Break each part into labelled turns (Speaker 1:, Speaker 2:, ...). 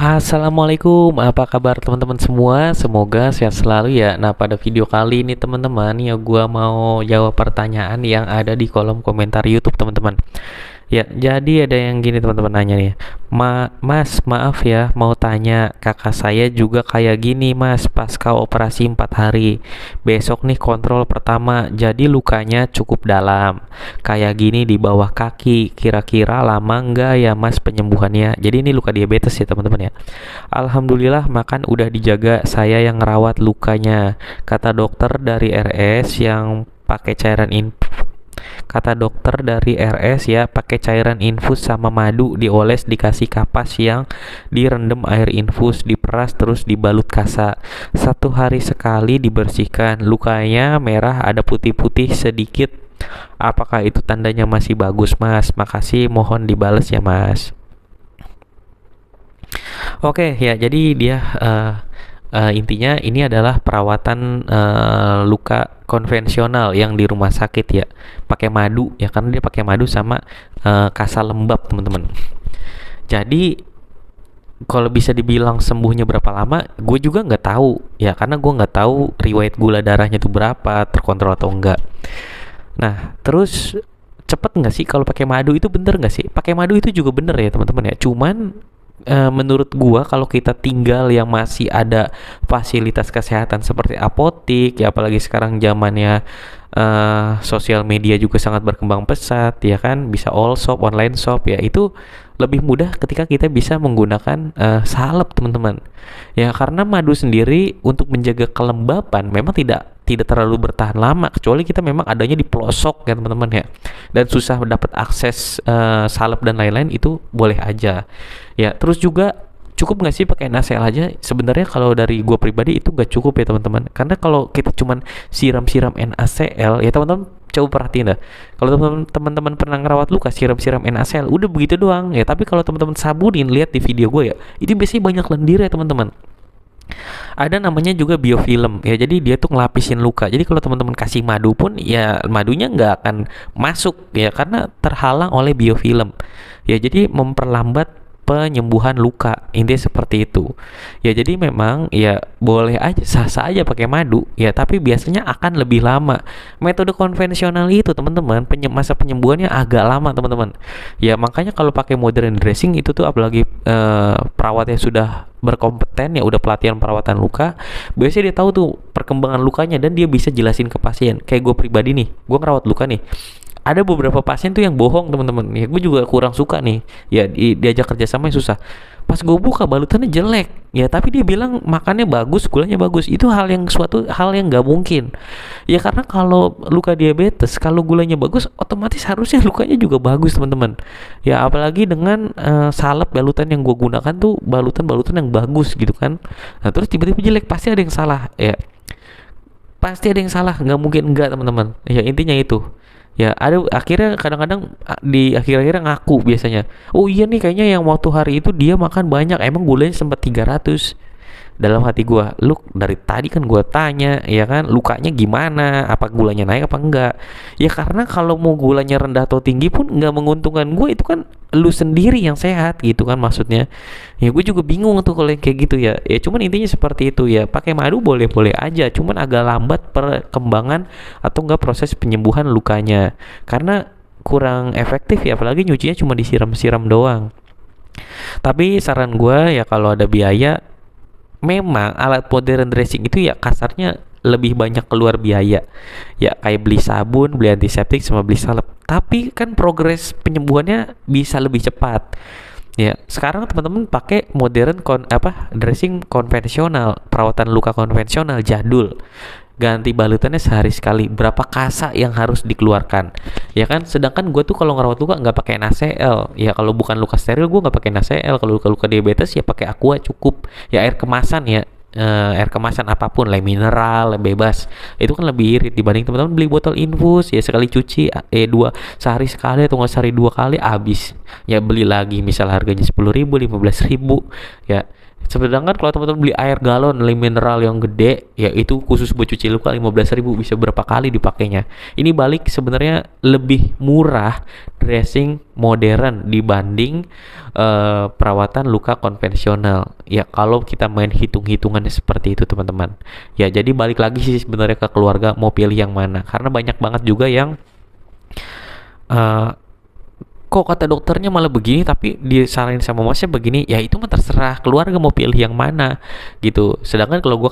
Speaker 1: Assalamualaikum, apa kabar teman-teman semua? Semoga sehat selalu ya. Nah, pada video kali ini teman-teman, ya gua mau jawab pertanyaan yang ada di kolom komentar YouTube teman-teman. Ya, jadi ada yang gini teman-teman nanya nih. Mas, maaf ya, mau tanya, kakak saya juga kayak gini mas, pasca operasi 4 hari. Besok nih kontrol pertama, jadi lukanya cukup dalam. Kayak gini di bawah kaki, kira-kira lama nggak ya mas penyembuhannya? Jadi ini luka diabetes ya teman-teman ya. Alhamdulillah makan udah dijaga, saya yang ngerawat lukanya. Kata dokter dari RS yang pakai cairan Kata dokter dari RS ya, pakai cairan infus sama madu, dioles, dikasih kapas yang direndam air infus, diperas terus dibalut kasa. 1 hari sekali dibersihkan. Lukanya merah, ada putih-putih sedikit. Apakah itu tandanya masih bagus, Mas? Makasih, mohon dibales ya, Mas. Oke, ya jadi dia intinya ini adalah perawatan luka konvensional yang di rumah sakit ya, pakai madu ya, karena dia pakai madu sama kasa lembab teman-teman. Jadi kalau bisa dibilang sembuhnya berapa lama, gue juga nggak tahu ya, karena gue nggak tahu riwayat gula darahnya itu berapa, terkontrol atau enggak. Nah, terus cepet nggak sih kalau pakai madu? Itu bener nggak sih? Pakai madu itu juga bener ya teman-teman ya. Cuman menurut gua kalau kita tinggal yang masih ada fasilitas kesehatan seperti apotik ya, apalagi sekarang zamannya sosial media juga sangat berkembang pesat ya kan, bisa all shop, online shop ya, itu lebih mudah ketika kita bisa menggunakan salep teman-teman ya, karena madu sendiri untuk menjaga kelembapan memang tidak terlalu bertahan lama, kecuali kita memang adanya di pelosok ya teman-teman ya, dan susah mendapat akses salep dan lain-lain, itu boleh aja ya. Terus juga cukup nggak sih pakai NaCl aja? Sebenarnya kalau dari gue pribadi itu nggak cukup ya teman-teman, karena kalau kita cuman siram-siram NaCl ya teman-teman, coba perhatiin dah, kalau teman-teman pernah ngerawat luka siram-siram NaCl udah begitu doang ya. Tapi kalau teman-teman sabunin, lihat di video gue ya, itu biasanya banyak lendir ya teman-teman. Ada namanya juga biofilm ya, jadi dia tuh ngelapisin luka. Jadi kalau teman-teman kasih madu pun ya madunya nggak akan masuk ya, karena terhalang oleh biofilm ya, jadi memperlambat penyembuhan luka, intinya seperti itu ya. Jadi memang ya boleh aja, sah-sah aja pakai madu ya, tapi biasanya akan lebih lama. Metode konvensional itu teman-teman, masa penyembuhannya agak lama teman-teman ya. Makanya kalau pakai modern dressing itu tuh, apalagi perawatnya sudah berkompeten ya, udah pelatihan perawatan luka, biasanya dia tahu tuh perkembangan lukanya dan dia bisa jelasin ke pasien. Kayak gue pribadi nih, gue ngerawat luka nih, ada beberapa pasien tuh yang bohong teman-teman ya, gue juga kurang suka nih ya, diajak kerjasama yang susah. Pas gue buka balutannya jelek ya, tapi dia bilang makannya bagus, gulanya bagus. Itu suatu hal yang nggak mungkin ya, karena kalau luka diabetes, kalau gulanya bagus, otomatis harusnya lukanya juga bagus teman-teman ya. Apalagi dengan salep balutan yang gue gunakan tuh balutan-balutan yang bagus gitu kan. Nah terus tiba-tiba jelek, pasti ada yang salah ya, pasti ada yang salah, nggak mungkin enggak teman-teman ya. Intinya itu ya, ada akhirnya kadang-kadang di akhir-akhirnya ngaku biasanya, oh iya nih kayaknya yang waktu hari itu dia makan banyak, emang gulanya sempat 300. Dalam hati gua, lu dari tadi kan gua tanya ya kan, lukanya gimana, apa gulanya naik apa enggak ya, karena kalau mau gulanya rendah atau tinggi pun nggak menguntungkan gue, itu kan lu sendiri yang sehat gitu kan maksudnya ya. Gue juga bingung tuh kalau yang kayak gitu ya. Ya cuman intinya seperti itu ya, pakai madu boleh-boleh aja, cuman agak lambat perkembangan atau enggak proses penyembuhan lukanya, karena kurang efektif ya, apalagi nyucinya cuma disiram-siram doang. Tapi saran gue ya, kalau ada biaya, memang alat modern dressing itu ya kasarnya lebih banyak keluar biaya ya, kayak beli sabun, beli antiseptik, sama beli salep. Tapi kan progres penyembuhannya bisa lebih cepat ya. Sekarang teman-teman pakai modern dressing konvensional, perawatan luka konvensional jadul, ganti balutannya sehari sekali, berapa kasa yang harus dikeluarkan ya kan. Sedangkan gue tuh kalau ngerawat luka nggak pakai NaCl ya, kalau bukan luka steril gue nggak pakai NaCl. Kalau luka diabetes ya pakai aqua cukup ya, air kemasan ya, air kemasan apapun, lem mineral, lem bebas, itu kan lebih irit dibanding teman-teman beli botol infus ya, sekali cuci sehari sekali atau nggak sehari 2 kali habis ya, beli lagi misal harganya 10.000, 15.000 ya. Sedangkan kalau teman-teman beli air galon mineral yang gede, ya itu khusus buat cuci luka 15.000, bisa berapa kali dipakainya. Ini balik sebenarnya lebih murah dressing modern dibanding perawatan luka konvensional. Ya kalau kita main hitung-hitungannya seperti itu teman-teman. Ya jadi balik lagi sih sebenarnya ke keluarga mau pilih yang mana. Karena banyak banget juga yang eh, kok kata dokternya malah begini tapi disaranin sama masnya begini, ya itu mah terserah keluarga mau pilih yang mana gitu. Sedangkan kalau gue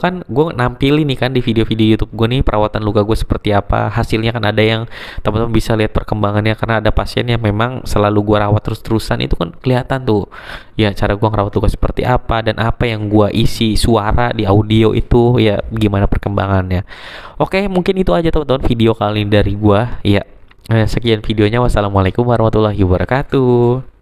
Speaker 1: nampilin nih kan di video-video YouTube gue nih perawatan luka gue seperti apa hasilnya, kan ada yang teman-teman bisa lihat perkembangannya karena ada pasien yang memang selalu gue rawat terus-terusan, itu kan kelihatan tuh ya cara gue ngerawat luka seperti apa dan apa yang gue isi suara di audio itu ya gimana perkembangannya. Oke, mungkin itu aja teman-teman video kali ini dari gue ya. Sekian videonya. Wassalamualaikum warahmatullahi wabarakatuh.